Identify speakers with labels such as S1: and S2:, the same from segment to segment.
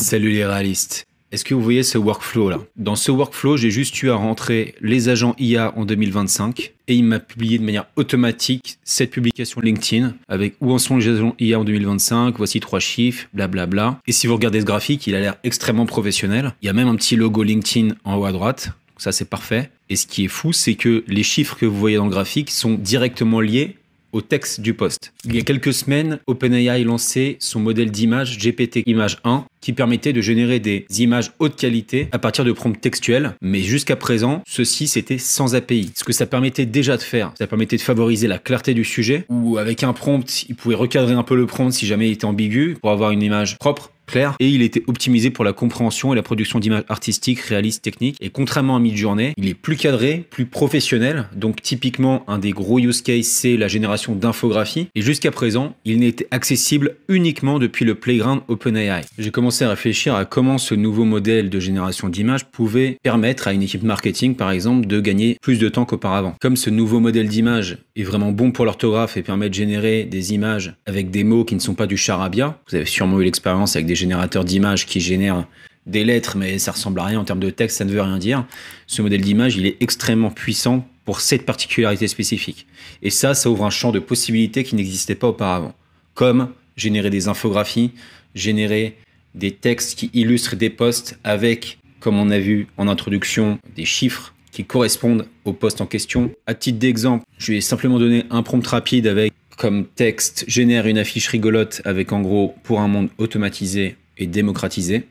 S1: Salut les réalistes. Est-ce que vous voyez ce workflow là? Dans ce workflow, j'ai juste eu à rentrer les agents IA en 2025 et il m'a publié de manière automatique cette publication LinkedIn avec où en sont les agents IA en 2025, voici 3 chiffres, blablabla. Et si vous regardez ce graphique, il a l'air extrêmement professionnel. Il y a même un petit logo LinkedIn en haut à droite. Donc ça, c'est parfait. Et ce qui est fou, c'est que les chiffres que vous voyez dans le graphique sont directement liés au texte du post. Il y a quelques semaines, OpenAI lançait son modèle d'image GPT Image 1 qui permettait de générer des images haute qualité à partir de prompts textuels. Mais jusqu'à présent, ceci c'était sans API. Ce que ça permettait déjà de faire, ça permettait de favoriser la clarté du sujet ou avec un prompt, il pouvait recadrer un peu le prompt si jamais il était ambigu pour avoir une image propre, clair, et il était optimisé pour la compréhension et la production d'images artistiques, réalistes, techniques. Et contrairement à Midjourney, il est plus cadré, plus professionnel. Donc typiquement, un des gros use cases, c'est la génération d'infographies. Et jusqu'à présent, il n'était accessible uniquement depuis le playground OpenAI. J'ai commencé à réfléchir à comment ce nouveau modèle de génération d'images pouvait permettre à une équipe marketing, par exemple, de gagner plus de temps qu'auparavant. Comme ce nouveau modèle d'image est vraiment bon pour l'orthographe et permet de générer des images avec des mots qui ne sont pas du charabia, vous avez sûrement eu l'expérience avec des générateurs d'images qui génèrent des lettres, mais ça ressemble à rien en termes de texte, ça ne veut rien dire. Ce modèle d'image, il est extrêmement puissant pour cette particularité spécifique. Et ça ouvre un champ de possibilités qui n'existait pas auparavant. Comme générer des infographies, générer des textes qui illustrent des posts avec, comme on a vu en introduction, des chiffres qui correspondent au post en question. À titre d'exemple, je vais simplement donner un prompt rapide avec comme texte génère une affiche rigolote avec en gros pour un monde automatisé et démocratisé,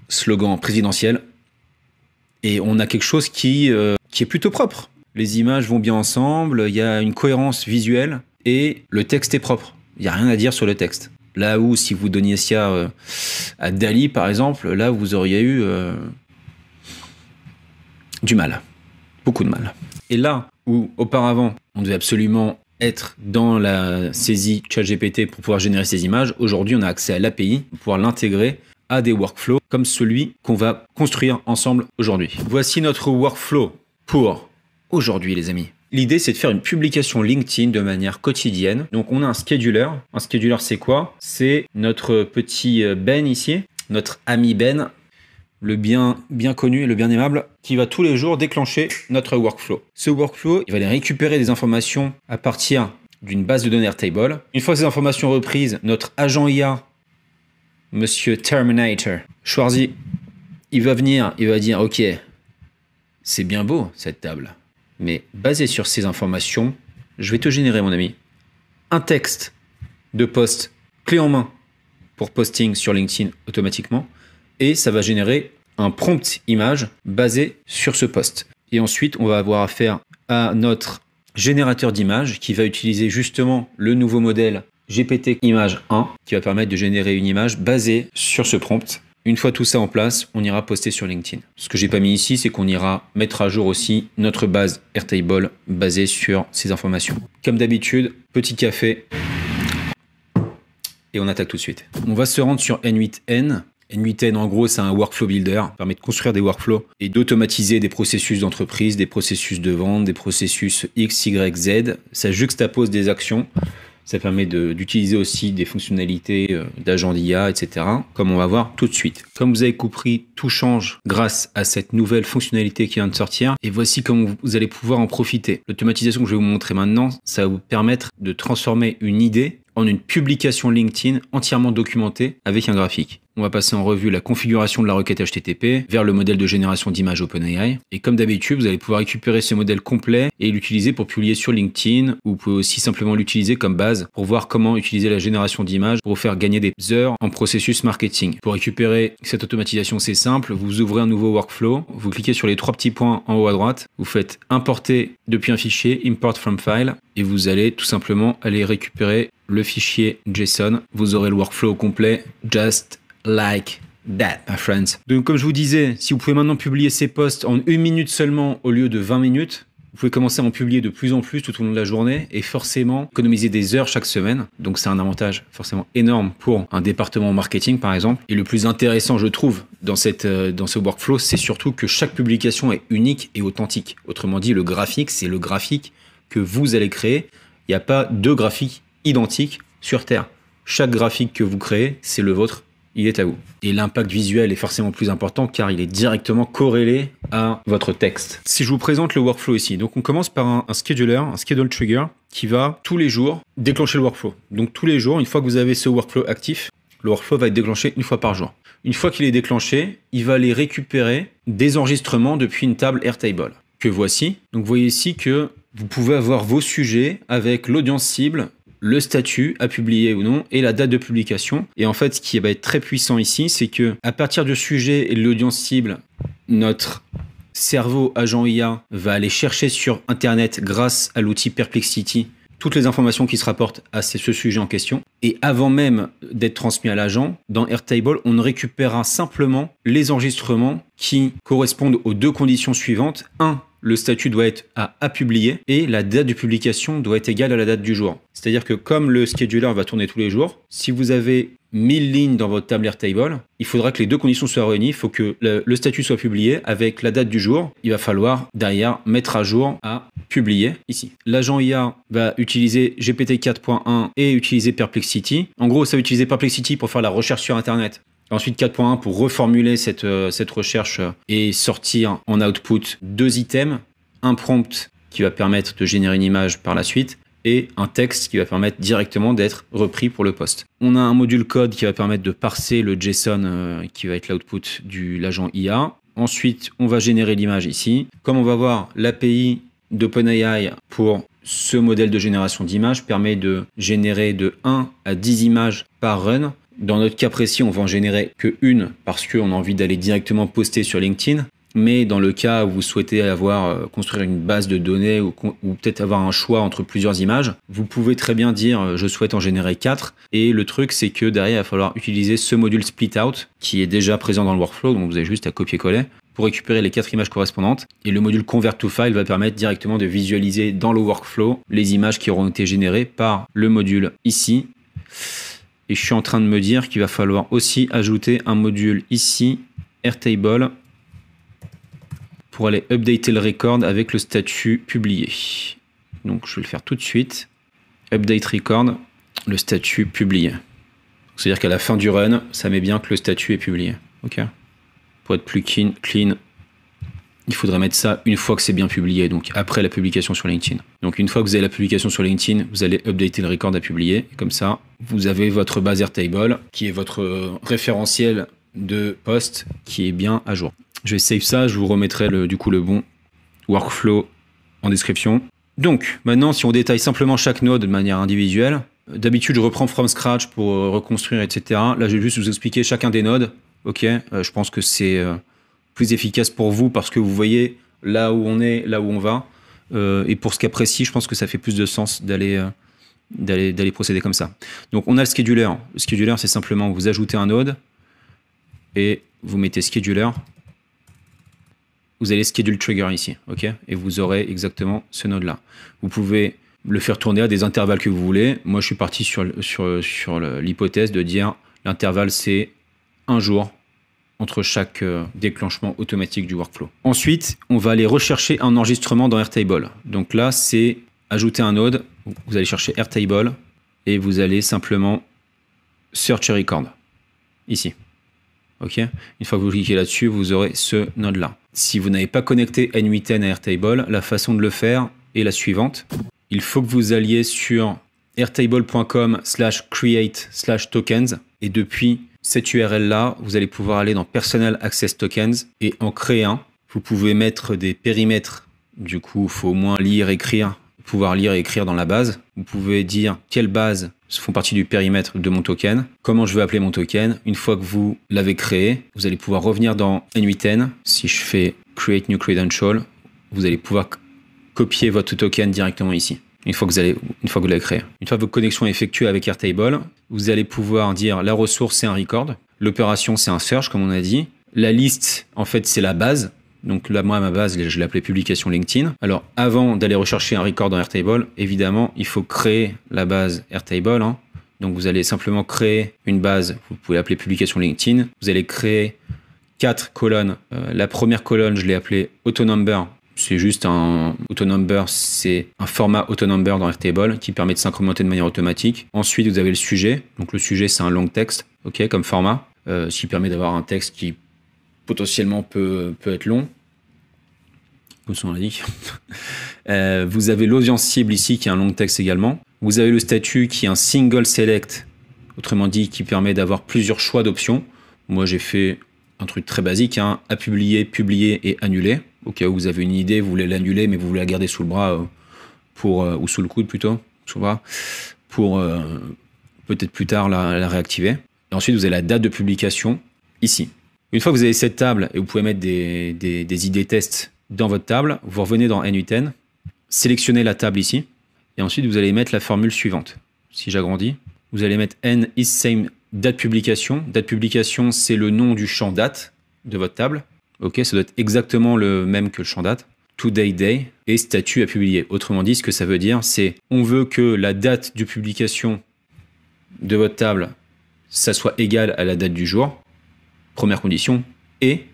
S1: slogan présidentiel. Et on a quelque chose qui est plutôt propre. Les images vont bien ensemble, il y a une cohérence visuelle et le texte est propre. Il n'y a rien à dire sur le texte. Là où si vous donniez ça à Dali par exemple, là vous auriez eu du mal, beaucoup de mal. Et là où auparavant on devait absolument être dans la saisie ChatGPT pour pouvoir générer ces images, aujourd'hui on a accès à l'API pour pouvoir l'intégrer à des workflows comme celui qu'on va construire ensemble aujourd'hui. Voici notre workflow pour aujourd'hui les amis. L'idée c'est de faire une publication LinkedIn de manière quotidienne. Donc on a un scheduler. Un scheduler c'est quoi? C'est notre petit Ben ici, notre ami Ben, le bien connu et le bien aimable, qui va tous les jours déclencher notre workflow. Ce workflow, il va aller récupérer des informations à partir d'une base de données Airtable. Une fois ces informations reprises, notre agent IA, Monsieur Terminator, Schwarzy, il va venir, il va dire « Ok, c'est bien beau cette table, mais basé sur ces informations, je vais te générer, mon ami, un texte de post clé en main pour posting sur LinkedIn automatiquement. Et ça va générer un prompt image basé sur ce post. Et ensuite, on va avoir affaire à notre générateur d'images qui va utiliser justement le nouveau modèle GPT Image 1 qui va permettre de générer une image basée sur ce prompt. Une fois tout ça en place, on ira poster sur LinkedIn. Ce que j'ai pas mis ici, c'est qu'on ira mettre à jour aussi notre base Airtable basée sur ces informations. Comme d'habitude, petit café et on attaque tout de suite. On va se rendre sur N8N. N8N, en gros, c'est un workflow builder, permet de construire des workflows et d'automatiser des processus d'entreprise, des processus de vente, des processus X, Y, Z. Ça juxtapose des actions. Ça permet d'utiliser aussi des fonctionnalités d'agent d'IA, etc. Comme on va voir tout de suite. Comme vous avez compris, tout change grâce à cette nouvelle fonctionnalité qui vient de sortir. Et voici comment vous allez pouvoir en profiter. L'automatisation que je vais vous montrer maintenant, ça va vous permettre de transformer une idée en une publication LinkedIn entièrement documentée avec un graphique. On va passer en revue la configuration de la requête HTTP vers le modèle de génération d'images OpenAI. Et comme d'habitude, vous allez pouvoir récupérer ce modèle complet et l'utiliser pour publier sur LinkedIn, ou vous pouvez aussi simplement l'utiliser comme base pour voir comment utiliser la génération d'images pour vous faire gagner des heures en processus marketing. Pour récupérer cette automatisation, c'est simple. Vous ouvrez un nouveau workflow, vous cliquez sur les 3 petits points en haut à droite, vous faites importer depuis un fichier, import from file, et vous allez tout simplement aller récupérer le fichier JSON. Vous aurez le workflow complet, just like that, my friends. Donc, comme je vous disais, si vous pouvez maintenant publier ces posts en 1 minute seulement au lieu de 20 minutes, vous pouvez commencer à en publier de plus en plus tout au long de la journée et forcément économiser des heures chaque semaine. Donc, c'est un avantage forcément énorme pour un département marketing, par exemple. Et le plus intéressant, je trouve, dans ce workflow, c'est surtout que chaque publication est unique et authentique. Autrement dit, le graphique, c'est le graphique que vous allez créer. Il n'y a pas 2 graphiques identiques sur Terre. Chaque graphique que vous créez, c'est le vôtre il est à vous. Et l'impact visuel est forcément plus important car il est directement corrélé à votre texte. Si je vous présente le workflow ici, donc on commence par un scheduler, un schedule trigger qui va tous les jours déclencher le workflow. Donc tous les jours, une fois que vous avez ce workflow actif, le workflow va être déclenché une fois par jour. Une fois qu'il est déclenché, il va aller récupérer des enregistrements depuis une table Airtable que voici. Donc vous voyez ici que vous pouvez avoir vos sujets avec l'audience cible, le statut à publier ou non et la date de publication. Et en fait, ce qui va être très puissant ici, c'est que à partir du sujet et de l'audience cible, notre cerveau agent IA va aller chercher sur Internet grâce à l'outil Perplexity toutes les informations qui se rapportent à ce sujet en question. Et avant même d'être transmis à l'agent, dans Airtable, on récupérera simplement les enregistrements qui correspondent aux deux conditions suivantes. 1. Le statut doit être à publier et la date de publication doit être égale à la date du jour. C'est-à-dire que comme le scheduler va tourner tous les jours, si vous avez 1000 lignes dans votre table Airtable, il faudra que les deux conditions soient réunies. Il faut que le statut soit publié avec la date du jour. Il va falloir derrière mettre à jour à publier ici. L'agent IA va utiliser GPT 4.1 et utiliser Perplexity. En gros, ça va utiliser Perplexity pour faire la recherche sur Internet. Ensuite 4.1 pour reformuler cette recherche et sortir en output 2 items, un prompt qui va permettre de générer une image par la suite et un texte qui va permettre directement d'être repris pour le post. On a un module code qui va permettre de parser le JSON qui va être l'output de l'agent IA. Ensuite, on va générer l'image ici. Comme on va voir, l'API d'OpenAI pour ce modèle de génération d'images permet de générer de 1 à 10 images par run. Dans notre cas précis, on va en générer que une parce qu'on a envie d'aller directement poster sur LinkedIn. Mais dans le cas où vous souhaitez construire une base de données ou peut-être avoir un choix entre plusieurs images, vous pouvez très bien dire je souhaite en générer 4. Et le truc, c'est que derrière, il va falloir utiliser ce module split out qui est déjà présent dans le workflow, donc vous avez juste à copier-coller pour récupérer les 4 images correspondantes. Et le module convert to file va permettre directement de visualiser dans le workflow les images qui auront été générées par le module ici. Et je suis en train de me dire qu'il va falloir aussi ajouter un module ici, Airtable, pour aller updater le record avec le statut publié. Donc je vais le faire tout de suite. Update record, le statut publié. C'est-à-dire qu'à la fin du run, ça met bien que le statut est publié. Ok. Pour être plus clean, il faudrait mettre ça une fois que c'est bien publié, donc après la publication sur LinkedIn. Donc une fois que vous avez la publication sur LinkedIn, vous allez updater le record à publier. Et comme ça, vous avez votre base Airtable, qui est votre référentiel de post, qui est bien à jour. Je vais save ça, je vous remettrai le bon workflow en description. Donc maintenant, si on détaille simplement chaque node de manière individuelle, d'habitude je reprends from scratch pour reconstruire, etc. Là, je vais juste vous expliquer chacun des nodes. Ok, je pense que c'est plus efficace pour vous parce que vous voyez là où on est, là où on va. Et pour ce cas précis, je pense que ça fait plus de sens d'aller procéder comme ça. Donc on a le scheduler. Le scheduler, c'est simplement vous ajoutez un node et vous mettez scheduler. Vous allez schedule trigger ici, ok, et vous aurez exactement ce node-là. Vous pouvez le faire tourner à des intervalles que vous voulez. Moi, je suis parti sur l'hypothèse de dire l'intervalle, c'est un jour entre chaque déclenchement automatique du workflow. Ensuite, on va aller rechercher un enregistrement dans Airtable. Donc là, c'est ajouter un node. Vous allez chercher Airtable et vous allez simplement search et record ici. Ok. Une fois que vous cliquez là-dessus, vous aurez ce node-là. Si vous n'avez pas connecté N8N à Airtable, la façon de le faire est la suivante. Il faut que vous alliez sur airtable.com/create/tokens et depuis cette URL-là, vous allez pouvoir aller dans Personal Access Tokens et en créer un. Vous pouvez mettre des périmètres. Du coup, il faut au moins pouvoir lire et écrire dans la base. Vous pouvez dire quelles bases font partie du périmètre de mon token, comment je veux appeler mon token. Une fois que vous l'avez créé, vous allez pouvoir revenir dans N8N. Si je fais Create New Credential, vous allez pouvoir copier votre token directement ici. Une fois que vous l'avez créé. Une fois que votre connexion est effectuée avec Airtable, vous allez pouvoir dire la ressource, c'est un record. L'opération, c'est un search, comme on a dit. La liste, en fait, c'est la base. Donc là, moi, ma base, je l'appelais publication LinkedIn. Alors, avant d'aller rechercher un record dans Airtable, évidemment, il faut créer la base Airtable. Hein. Donc, vous allez simplement créer une base. Vous pouvez l'appeler publication LinkedIn. Vous allez créer 4 colonnes. La première colonne, je l'ai appelée autonumber. C'est juste autonumber, c'est un format autonumber dans Airtable qui permet de s'incrémenter de manière automatique. Ensuite, vous avez le sujet. Donc, le sujet, c'est un long text, ok, comme format. ce qui permet d'avoir un texte qui potentiellement peut être long. Comme on l'a dit. Vous avez l'audience cible ici qui est un long texte également. Vous avez le statut qui est un single select, autrement dit qui permet d'avoir plusieurs choix d'options. Moi j'ai fait un truc très basique, hein, à publier, publier et annuler. Au cas où vous avez une idée, vous voulez l'annuler mais vous voulez la garder sous le bras ou sous le coude plutôt, sous le bras, pour peut-être plus tard la réactiver. Et ensuite vous avez la date de publication ici. Une fois que vous avez cette table et vous pouvez mettre des idées tests dans votre table, vous revenez dans N8N, sélectionnez la table ici, et ensuite vous allez mettre la formule suivante. Si j'agrandis, vous allez mettre N is same date publication. Date publication, c'est le nom du champ date de votre table. Ok, ça doit être exactement le même que le champ date. Today day et statut à publier. Autrement dit, ce que ça veut dire, c'est on veut que la date de publication de votre table, ça soit égal à la date du jour. Première condition. Et,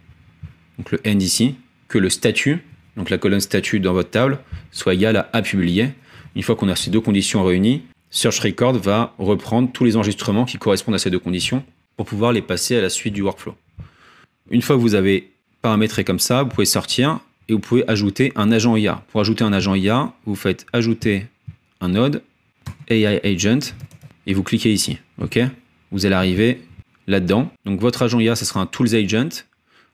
S1: donc le N ici, que le statut, donc la colonne statut dans votre table, soit égal à publier. Une fois qu'on a ces deux conditions réunies, Search Record va reprendre tous les enregistrements qui correspondent à ces deux conditions pour pouvoir les passer à la suite du workflow. Une fois que vous avez paramétré comme ça, vous pouvez sortir et vous pouvez ajouter un agent IA. Pour ajouter un agent IA, vous faites ajouter un node AI Agent et vous cliquez ici. Ok, vous allez arriver là-dedans. Donc votre agent IA, ce sera un Tools Agent.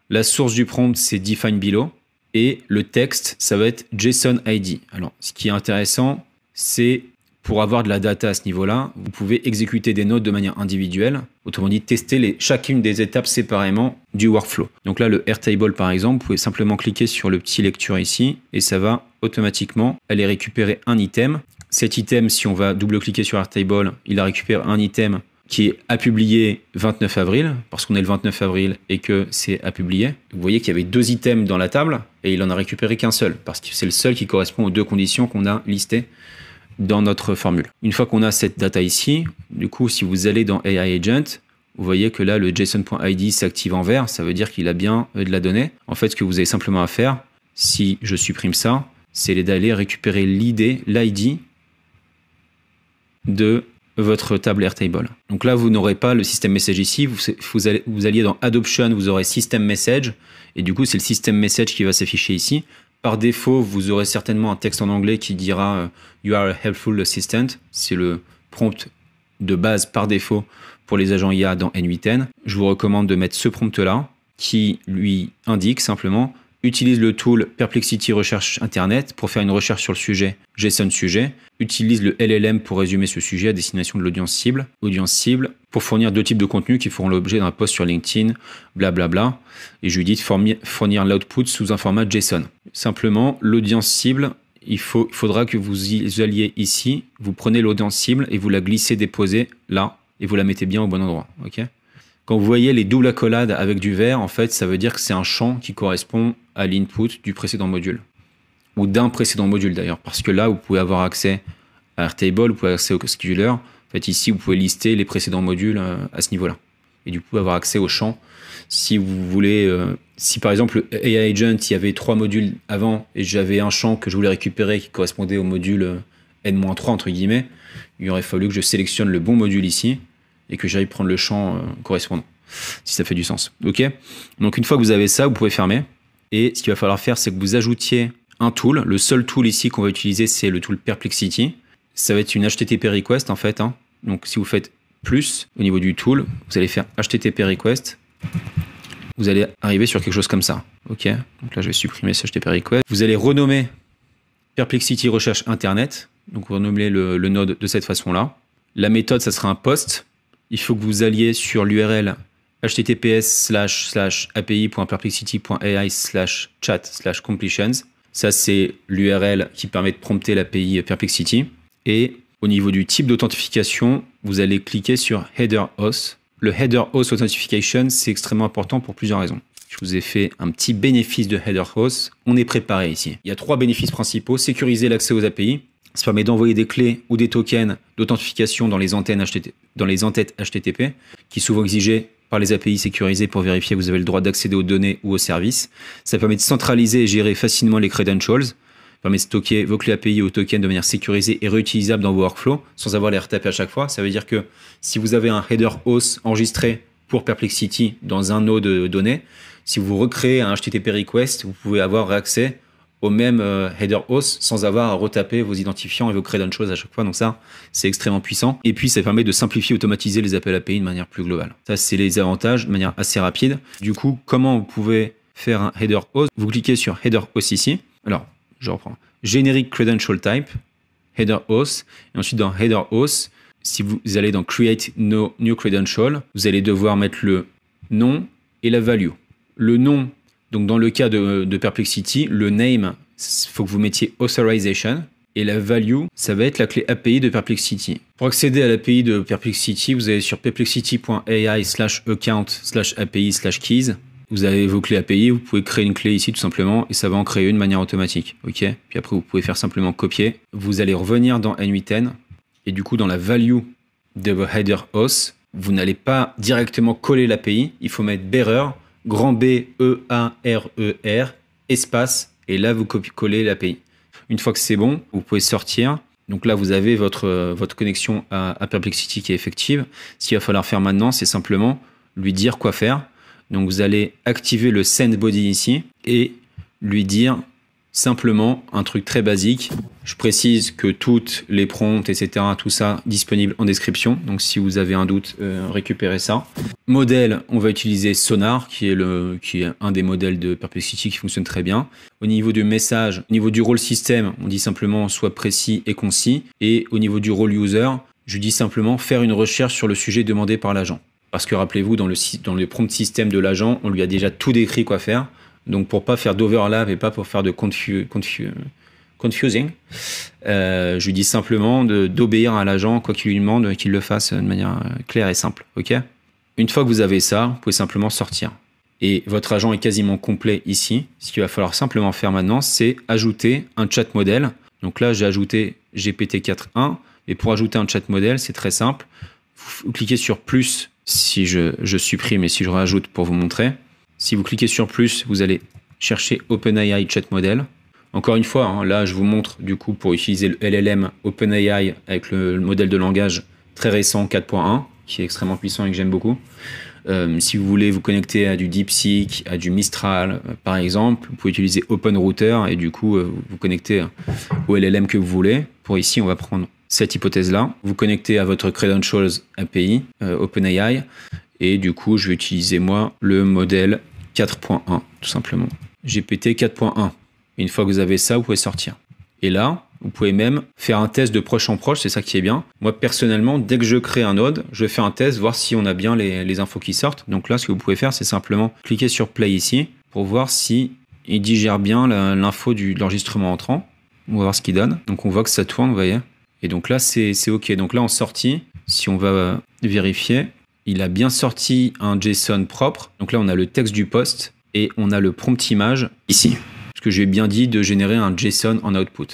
S1: La source du prompt, c'est Define Below. Et le texte, ça va être JSON ID. Alors, ce qui est intéressant, c'est pour avoir de la data à ce niveau-là, vous pouvez exécuter des nodes de manière individuelle. Autrement dit, tester chacune des étapes séparément du workflow. Donc là, le Airtable, par exemple, vous pouvez simplement cliquer sur le petit lecture ici et ça va automatiquement aller récupérer un item. Cet item, si on va double-cliquer sur Airtable, il a récupéré un item qui est à publier 29 avril, parce qu'on est le 29 avril et que c'est à publier. Vous voyez qu'il y avait deux items dans la table et il en a récupéré qu'un seul, parce que c'est le seul qui correspond aux deux conditions qu'on a listées dans notre formule. Une fois qu'on a cette data ici, du coup, si vous allez dans AI Agent, vous voyez que là, le JSON.id s'active en vert, ça veut dire qu'il a bien de la donnée. En fait, ce que vous avez simplement à faire, si je supprime ça, c'est d'aller récupérer l'ID de votre table Airtable. Donc là, vous n'aurez pas le système message ici. Vous alliez dans Add Option, vous aurez System Message. Et du coup, c'est le System Message qui va s'afficher ici. Par défaut, vous aurez certainement un texte en anglais qui dira You are a helpful assistant. C'est le prompt de base par défaut pour les agents IA dans N8N. Je vous recommande de mettre ce prompt-là qui lui indique simplement utilise le tool Perplexity Recherche Internet pour faire une recherche sur le sujet JSON sujet. Utilise le LLM pour résumer ce sujet à destination de l'audience cible. Audience cible pour fournir deux types de contenus qui feront l'objet d'un post sur LinkedIn, blablabla. Et je lui dis de fournir l'output sous un format JSON. Simplement, l'audience cible, il faudra que vous alliez ici, vous prenez l'audience cible et vous la glissez, déposez là et vous la mettez bien au bon endroit. Ok ? Quand vous voyez les doubles accolades avec du vert, en fait, ça veut dire que c'est un champ qui correspond à l'input du précédent module. Ou d'un précédent module d'ailleurs, parce que là, vous pouvez avoir accès à Airtable, vous pouvez avoir accès au scheduler. En fait, ici, vous pouvez lister les précédents modules à ce niveau-là. Et du coup, avoir accès au champ. Si vous voulez, si par exemple, AI Agent, il y avait 3 modules avant et j'avais un champ que je voulais récupérer qui correspondait au module N-3, entre guillemets, il aurait fallu que je sélectionne le bon module ici et que j'aille prendre le champ correspondant, si ça fait du sens. Ok ? Donc, une fois que vous avez ça, vous pouvez fermer. Et ce qu'il va falloir faire, c'est que vous ajoutiez un tool. Le seul tool ici qu'on va utiliser, c'est le tool Perplexity. Ça va être une HTTP request en fait. Hein. Donc si vous faites plus au niveau du tool, vous allez faire HTTP request. Vous allez arriver sur quelque chose comme ça. Ok. Donc là, je vais supprimer ce HTTP request. Vous allez renommer Perplexity Recherche Internet. Donc renommer le node de cette façon-là. La méthode, ça sera un post. Il faut que vous alliez sur l'URL https://api.perplexity.ai/chat/completions. Ça, c'est l'URL qui permet de prompter l'API Perplexity. Et au niveau du type d'authentification, vous allez cliquer sur Header Auth. Le Header Auth Authentication, c'est extrêmement important pour plusieurs raisons. Je vous ai fait un petit bénéfice de Header Auth. On est préparé ici. Il y a 3 bénéfices principaux. Sécuriser l'accès aux API. Ça permet d'envoyer des clés ou des tokens d'authentification dans les entêtes HTTP, qui sont souvent exigées par les API sécurisées pour vérifier que vous avez le droit d'accéder aux données ou aux services. Ça permet de centraliser et gérer facilement les credentials. Ça permet de stocker vos clés API ou tokens de manière sécurisée et réutilisable dans vos workflows sans avoir les retaper à chaque fois. Ça veut dire que si vous avez un header auth enregistré pour Perplexity dans un node donné, si vous recréez un HTTP request, vous pouvez avoir accès au même header host sans avoir à retaper vos identifiants et vos credentials à chaque fois. Donc ça, c'est extrêmement puissant. Et puis, ça permet de simplifier, automatiser les appels API de manière plus globale. Ça, c'est les avantages de manière assez rapide. Du coup, comment vous pouvez faire un header host? Vous cliquez sur header host ici. Alors, je reprends. Generic credential type, header host. Et ensuite, dans header host, si vous allez dans create no new credential, vous allez devoir mettre le nom et la value. Le nom, donc dans le cas de Perplexity, le name, il faut que vous mettiez authorization. Et la value, ça va être la clé API de Perplexity. Pour accéder à l'API de Perplexity, vous allez sur perplexity.ai/account/API/keys. Vous avez vos clés API, vous pouvez créer une clé ici tout simplement et ça va en créer une de manière automatique. Ok. Puis après, vous pouvez faire simplement copier. Vous allez revenir dans N8N et du coup, dans la value de vos header hosts, vous n'allez pas directement coller l'API. Il faut mettre bearer, grand B, E, A, R, E, R, espace, et là, vous copiez-collez l'API. Une fois que c'est bon, vous pouvez sortir. Donc là, vous avez votre connexion à Perplexity qui est effective. Ce qu'il va falloir faire maintenant, c'est simplement lui dire quoi faire. Donc vous allez activer le send body ici et lui dire simplement un truc très basique. Je précise que toutes les prompts, etc., tout ça disponible en description. Donc si vous avez un doute, récupérez ça. Modèle, on va utiliser Sonar, qui est un des modèles de Perplexity qui fonctionne très bien. Au niveau du message, au niveau du rôle système, on dit simplement soit précis et concis. Et au niveau du rôle user, je dis simplement faire une recherche sur le sujet demandé par l'agent. Parce que rappelez-vous, dans le prompt système de l'agent, on lui a déjà tout décrit quoi faire. Donc pour pas faire d'overlap et pas pour faire de confusing, je lui dis simplement d'obéir à l'agent, quoi qu'il lui demande, qu'il le fasse de manière claire et simple. Ok ? Une fois que vous avez ça, vous pouvez simplement sortir. Et votre agent est quasiment complet ici. Ce qu'il va falloir simplement faire maintenant, c'est ajouter un chat modèle. Donc là, j'ai ajouté GPT-4.1. Et pour ajouter un chat modèle, c'est très simple. Vous cliquez sur plus si je supprime et si je rajoute pour vous montrer. Si vous cliquez sur plus, vous allez chercher OpenAI Chat Model. Encore une fois, hein, là, je vous montre du coup pour utiliser le LLM OpenAI avec le modèle de langage très récent 4.1, qui est extrêmement puissant et que j'aime beaucoup. Si vous voulez vous connecter à du DeepSeek, à du Mistral, par exemple, vous pouvez utiliser OpenRouter et du coup, vous connectez au LLM que vous voulez. Pour ici, on va prendre cette hypothèse-là. Vous connectez à votre Credentials API, OpenAI. Et du coup, je vais utiliser, moi, le modèle 4.1, tout simplement. GPT 4.1. Une fois que vous avez ça, vous pouvez sortir. Et là, vous pouvez même faire un test de proche en proche, c'est ça qui est bien. Moi, personnellement, dès que je crée un node, je fais un test, voir si on a bien les infos qui sortent. Donc là, ce que vous pouvez faire, c'est simplement cliquer sur Play ici, pour voir si il digère bien l'info de l'enregistrement entrant. On va voir ce qu'il donne. Donc on voit que ça tourne, vous voyez. Et donc là, c'est OK. Donc là, en sortie, si on va vérifier, il a bien sorti un JSON propre. Donc là, on a le texte du post et on a le prompt image ici. Parce que j'ai bien dit de générer un JSON en output.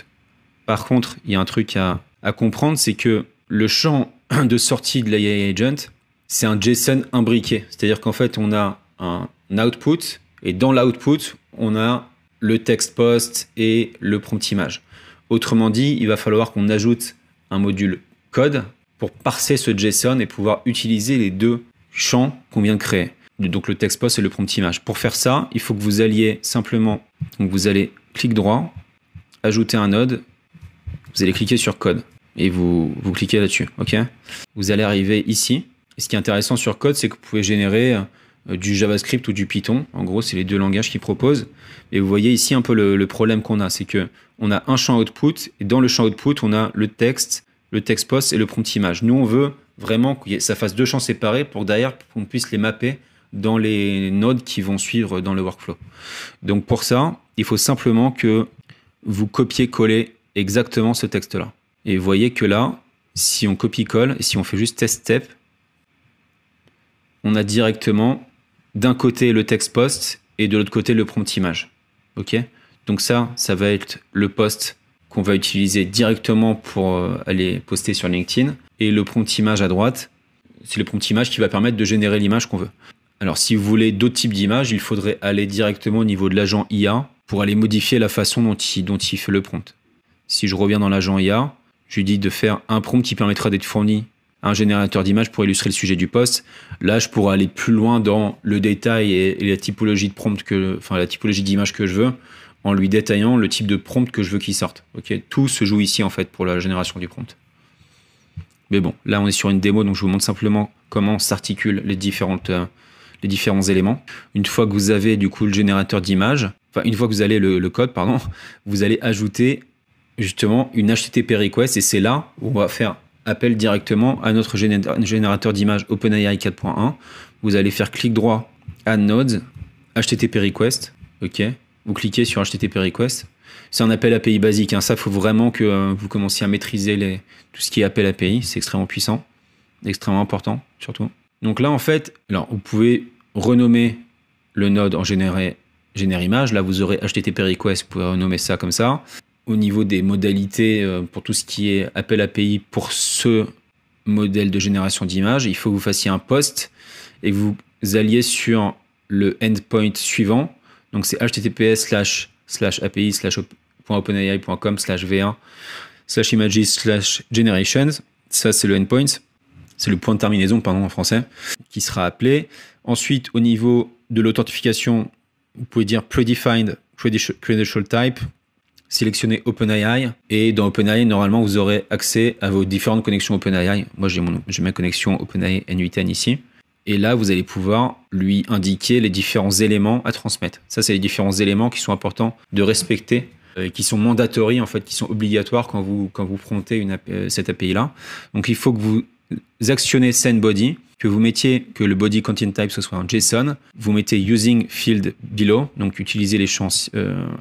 S1: Par contre, il y a un truc à comprendre, c'est que le champ de sortie de l'AI Agent, c'est un JSON imbriqué. C'est-à-dire qu'en fait, on a un output et dans l'output, on a le texte post et le prompt image. Autrement dit, il va falloir qu'on ajoute un module code pour parser ce JSON et pouvoir utiliser les deux champs qu'on vient de créer. Donc le text post et le prompt image. Pour faire ça, il faut que vous alliez simplement, donc vous allez clic droit, ajouter un node, vous allez cliquer sur code et vous cliquez là-dessus. Ok ? Vous allez arriver ici. Et ce qui est intéressant sur code, c'est que vous pouvez générer du JavaScript ou du Python. En gros, c'est les deux langages qu'ils proposent. Et vous voyez ici un peu le problème qu'on a, c'est que on a un champ output et dans le champ output, on a le text post et le prompt image. Nous, on veut vraiment que ça fasse deux champs séparés pour derrière qu'on puisse les mapper dans les nodes qui vont suivre dans le workflow. Donc pour ça, il faut simplement que vous copiez-collez exactement ce texte-là. Et vous voyez que là, si on copie-colle et si on fait juste test step, on a directement d'un côté le text post et de l'autre côté le prompt image. Ok ? Donc ça va être le post qu'on va utiliser directement pour aller poster sur LinkedIn. Et le prompt image à droite, c'est le prompt image qui va permettre de générer l'image qu'on veut. Alors si vous voulez d'autres types d'images, il faudrait aller directement au niveau de l'agent IA pour aller modifier la façon dont il fait le prompt. Si je reviens dans l'agent IA, je lui dis de faire un prompt qui permettra d'être fourni un générateur d'images pour illustrer le sujet du post. Là, je pourrais aller plus loin dans le détail et la typologie de prompt la typologie d'image que je veux, en lui détaillant le type de prompt que je veux qu'il sorte. Ok, tout se joue ici en fait pour la génération du prompt. Mais bon, là on est sur une démo, donc je vous montre simplement comment s'articulent les différents éléments. Une fois que vous avez du coup le générateur d'images, une fois que vous avez le code, pardon, vous allez ajouter justement une HTTP request, et c'est là où on va faire appel directement à notre générateur d'images OpenAI 4.1. Vous allez faire clic droit, Add Nodes, HTTP request, ok. Vous cliquez sur HTTP request. C'est un appel API basique, hein. Ça, il faut vraiment que vous commenciez à maîtriser tout ce qui est appel API. C'est extrêmement puissant, extrêmement important, surtout. Donc là, en fait, vous pouvez renommer le node en générer image. Là, vous aurez HTTP request, vous pouvez renommer ça comme ça. Au niveau des modalités, pour tout ce qui est appel API pour ce modèle de génération d'image, il faut que vous fassiez un post et que vous alliez sur le endpoint suivant. Donc c'est https://api.openai.com/v1/images/generations. Ça, c'est le endpoint. C'est le point de terminaison, pardon, en français, qui sera appelé. Ensuite, au niveau de l'authentification, vous pouvez dire predefined credential type, sélectionnez OpenAI, et dans OpenAI, normalement, vous aurez accès à vos différentes connexions OpenAI. Moi, j'ai ma connexion OpenAI N8N ici. Et là, vous allez pouvoir lui indiquer les différents éléments à transmettre. Ça, c'est les différents éléments qui sont importants de respecter, qui sont mandatory, en fait, qui sont obligatoires quand vous promptez cette API-là. Donc, il faut que vous actionnez sendBody, que vous mettiez que le body content type ce soit un JSON. Vous mettez using field below, donc utilisez les champs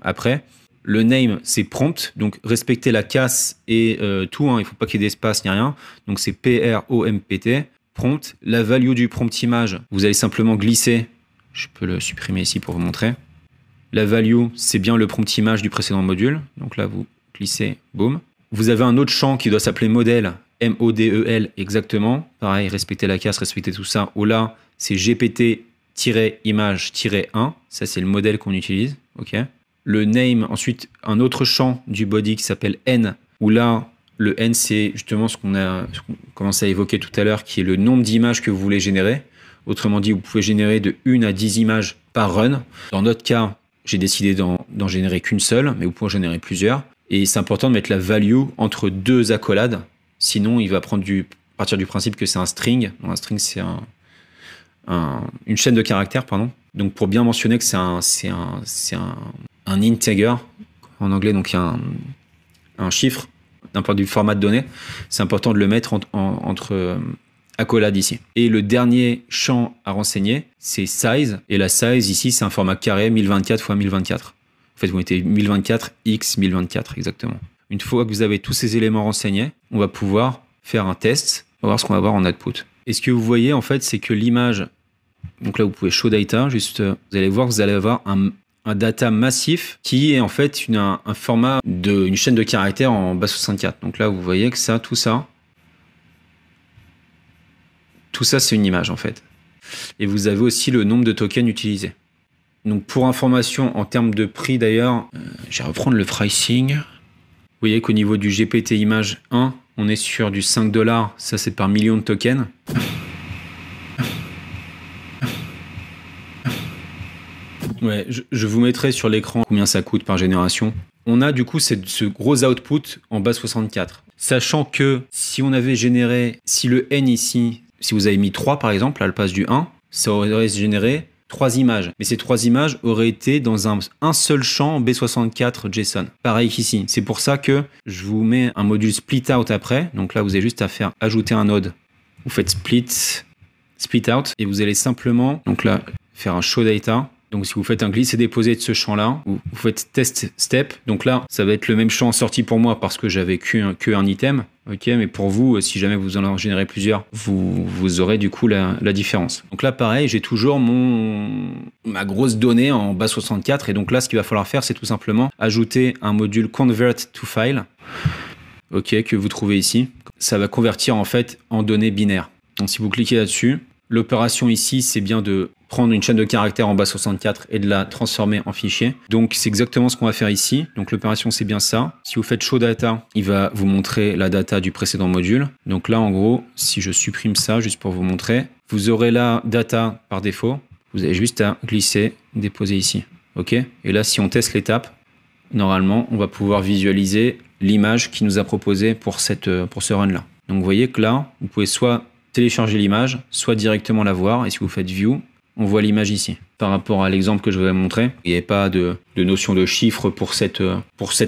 S1: après. Le name, c'est prompt, donc respectez la casse et tout, hein, il ne faut pas qu'il y ait d'espace ni rien. Donc, c'est PROMPT. Prompt, la value du prompt image, vous allez simplement glisser, je peux le supprimer ici pour vous montrer. La value, c'est bien le prompt image du précédent module, donc là vous glissez, boum. Vous avez un autre champ qui doit s'appeler modèle, M-O-D-E-L exactement, pareil, respectez la casse, respectez tout ça. Où là, c'est GPT-image-1, ça c'est le modèle qu'on utilise, ok. Le name, ensuite un autre champ du body qui s'appelle N, où là, le N, c'est justement ce qu'on commence à évoquer tout à l'heure, qui est le nombre d'images que vous voulez générer. Autrement dit, vous pouvez générer de 1 à 10 images par run. Dans notre cas, j'ai décidé d'en générer qu'une seule, mais vous pouvez en générer plusieurs. Et c'est important de mettre la value entre deux accolades. Sinon, il va partir du principe que c'est un string. Donc, un string, c'est une chaîne de caractères, pardon. Donc, pour bien mentionner que c'est un integer, en anglais, donc il y a un chiffre. D'un point de vue format de données, c'est important de le mettre entre accolades ici. Et le dernier champ à renseigner, c'est size. Et la size ici, c'est un format carré 1024 x 1024. En fait, vous mettez 1024 x 1024 exactement. Une fois que vous avez tous ces éléments renseignés, on va pouvoir faire un test. On va voir ce qu'on va avoir en output. Et ce que vous voyez, en fait, c'est que l'image... Donc là, vous pouvez show data. Juste, vous allez voir que vous allez avoir un data massif qui est en fait un format d'une chaîne de caractères en base 64. Donc là, vous voyez que tout ça, c'est une image en fait. Et vous avez aussi le nombre de tokens utilisés. Donc pour information, en termes de prix d'ailleurs, je vais reprendre le pricing. Vous voyez qu'au niveau du GPT image 1, on est sur du 5$. Ça, c'est par million de tokens. Ouais, je vous mettrai sur l'écran combien ça coûte par génération. On a du coup ce gros output en base 64. Sachant que si on avait généré, si le N ici, si vous avez mis 3 par exemple, à la place du 1, ça aurait généré 3 images. Mais ces 3 images auraient été dans un seul champ B64 JSON. Pareil qu'ici. C'est pour ça que je vous mets un module split out après. Donc là, vous avez juste à faire ajouter un node. Vous faites split out et vous allez simplement, donc là, faire un show data. Donc, si vous faites un glisser-déposer de ce champ-là, vous faites test step. Donc là, ça va être le même champ sorti pour moi parce que j'avais qu'un item. Ok, mais pour vous, si jamais vous en générez plusieurs, vous aurez du coup la différence. Donc là, pareil, j'ai toujours ma grosse donnée en base 64. Et donc là, ce qu'il va falloir faire, c'est tout simplement ajouter un module convert to file. Ok, que vous trouvez ici. Ça va convertir en fait en données binaires. Donc, si vous cliquez là-dessus, l'opération ici, c'est bien de prendre une chaîne de caractères en base 64 et de la transformer en fichier. Donc c'est exactement ce qu'on va faire ici. Donc l'opération c'est bien ça. Si vous faites show data, il va vous montrer la data du précédent module. Donc là en gros, si je supprime ça juste pour vous montrer, vous aurez la data par défaut. Vous avez juste à glisser, déposer ici. OK? Et là si on teste l'étape, normalement on va pouvoir visualiser l'image qui nous a proposé pour ce run là. Donc vous voyez que là, vous pouvez soit télécharger l'image, soit directement la voir. Et si vous faites view, on voit l'image ici. Par rapport à l'exemple que je vous ai montré, il n'y avait pas de notion de chiffre pour cet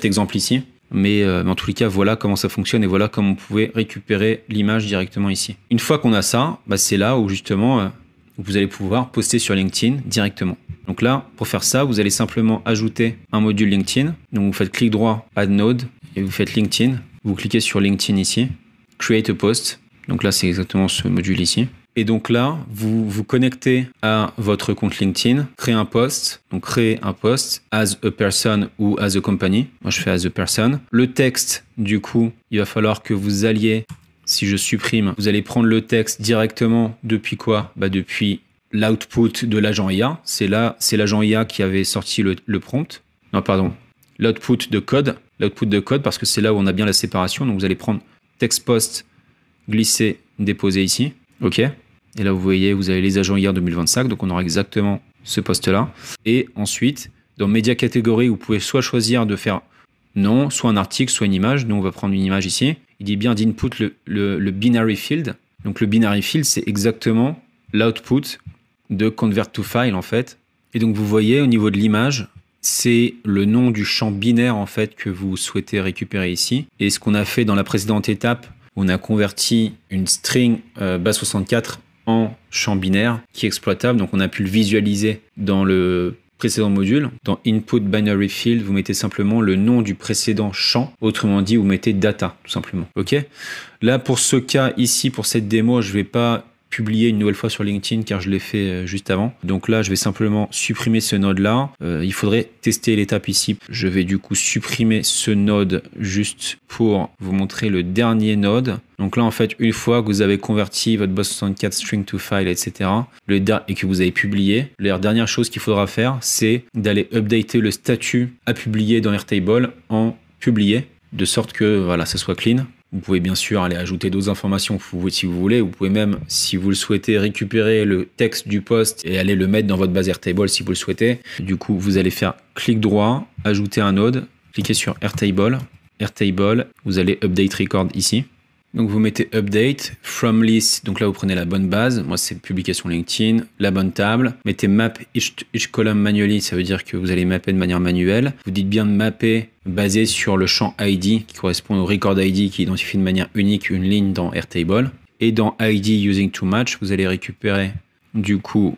S1: exemple ici. Mais en tous les cas, voilà comment ça fonctionne et voilà comment on pouvait récupérer l'image directement ici. Une fois qu'on a ça, c'est là où justement vous allez pouvoir poster sur LinkedIn directement. Donc là, pour faire ça, vous allez simplement ajouter un module LinkedIn. Donc vous faites clic droit, Add Node, et vous faites LinkedIn. Vous cliquez sur LinkedIn ici, Create a Post. Donc là, c'est exactement ce module ici. Et donc là, vous vous connectez à votre compte LinkedIn, créez un post. Donc créez un post as a person ou as a company. Moi, je fais as a person. Le texte, du coup, il va falloir que vous alliez, si je supprime, vous allez prendre le texte directement depuis quoi? Depuis l'output de l'agent IA. C'est l'agent IA qui avait sorti le prompt. Non, pardon. L'output de code. L'output de code parce que c'est là où on a bien la séparation. Donc vous allez prendre text post, glisser, déposer ici. OK? Et là, vous voyez, vous avez les agents IA 2025. Donc on aura exactement ce post-là. Et ensuite, dans Media Category, vous pouvez soit choisir de faire non, soit un article, soit une image. Nous, on va prendre une image ici. Il dit bien d'input le binary field. Donc le binary field, c'est exactement l'output de convert to file en fait. Et donc vous voyez au niveau de l'image, c'est le nom du champ binaire en fait que vous souhaitez récupérer ici. Et ce qu'on a fait dans la précédente étape, on a converti une string base 64 en champ binaire qui est exploitable. Donc on a pu le visualiser dans le précédent module. Dans input binary field, vous mettez simplement le nom du précédent champ. Autrement dit, vous mettez data tout simplement. OK? Là pour ce cas ici, pour cette démo, je vais pas publier une nouvelle fois sur LinkedIn car je l'ai fait juste avant. Donc là, je vais simplement supprimer ce node-là. Il faudrait tester l'étape ici. Je vais du coup supprimer ce node juste pour vous montrer le dernier node. Donc là, en fait, une fois que vous avez converti votre base64 string to file, etc., et que vous avez publié, la dernière chose qu'il faudra faire, c'est d'aller updater le statut à publier dans Airtable en publié, de sorte que voilà, ça soit clean. Vous pouvez bien sûr aller ajouter d'autres informations si vous voulez. Vous pouvez même, si vous le souhaitez, récupérer le texte du post et aller le mettre dans votre base Airtable si vous le souhaitez. Du coup, vous allez faire clic droit, ajouter un node, cliquez sur Airtable. Airtable, vous allez update record ici. Donc vous mettez update, from list, donc là vous prenez la bonne base, moi c'est publication LinkedIn, la bonne table, mettez map each column manually, ça veut dire que vous allez mapper de manière manuelle, vous dites bien de mapper basé sur le champ ID qui correspond au record ID qui identifie de manière unique une ligne dans Airtable, et dans ID using to match, vous allez récupérer du coup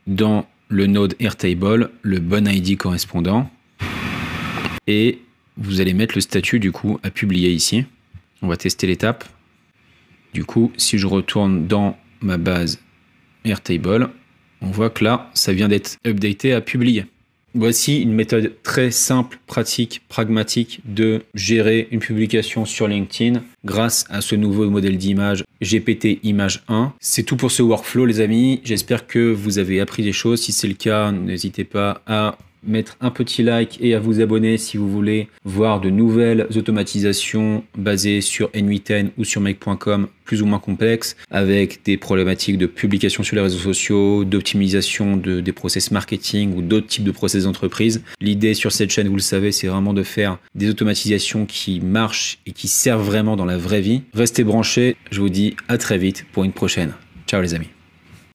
S1: dans le node Airtable le bon ID correspondant, et vous allez mettre le statut du coup à publier ici. On va tester l'étape. Du coup, si je retourne dans ma base Airtable, on voit que là, ça vient d'être updaté à publier. Voici une méthode très simple, pratique, pragmatique de gérer une publication sur LinkedIn grâce à ce nouveau modèle d'image GPT Image 1. C'est tout pour ce workflow, les amis. J'espère que vous avez appris des choses. Si c'est le cas, n'hésitez pas à mettre un petit like et à vous abonner si vous voulez voir de nouvelles automatisations basées sur N8N ou sur make.com plus ou moins complexes avec des problématiques de publication sur les réseaux sociaux, d'optimisation des process marketing ou d'autres types de process d'entreprise. L'idée sur cette chaîne, vous le savez, c'est vraiment de faire des automatisations qui marchent et qui servent vraiment dans la vraie vie. Restez branchés, je vous dis à très vite pour une prochaine. Ciao les amis.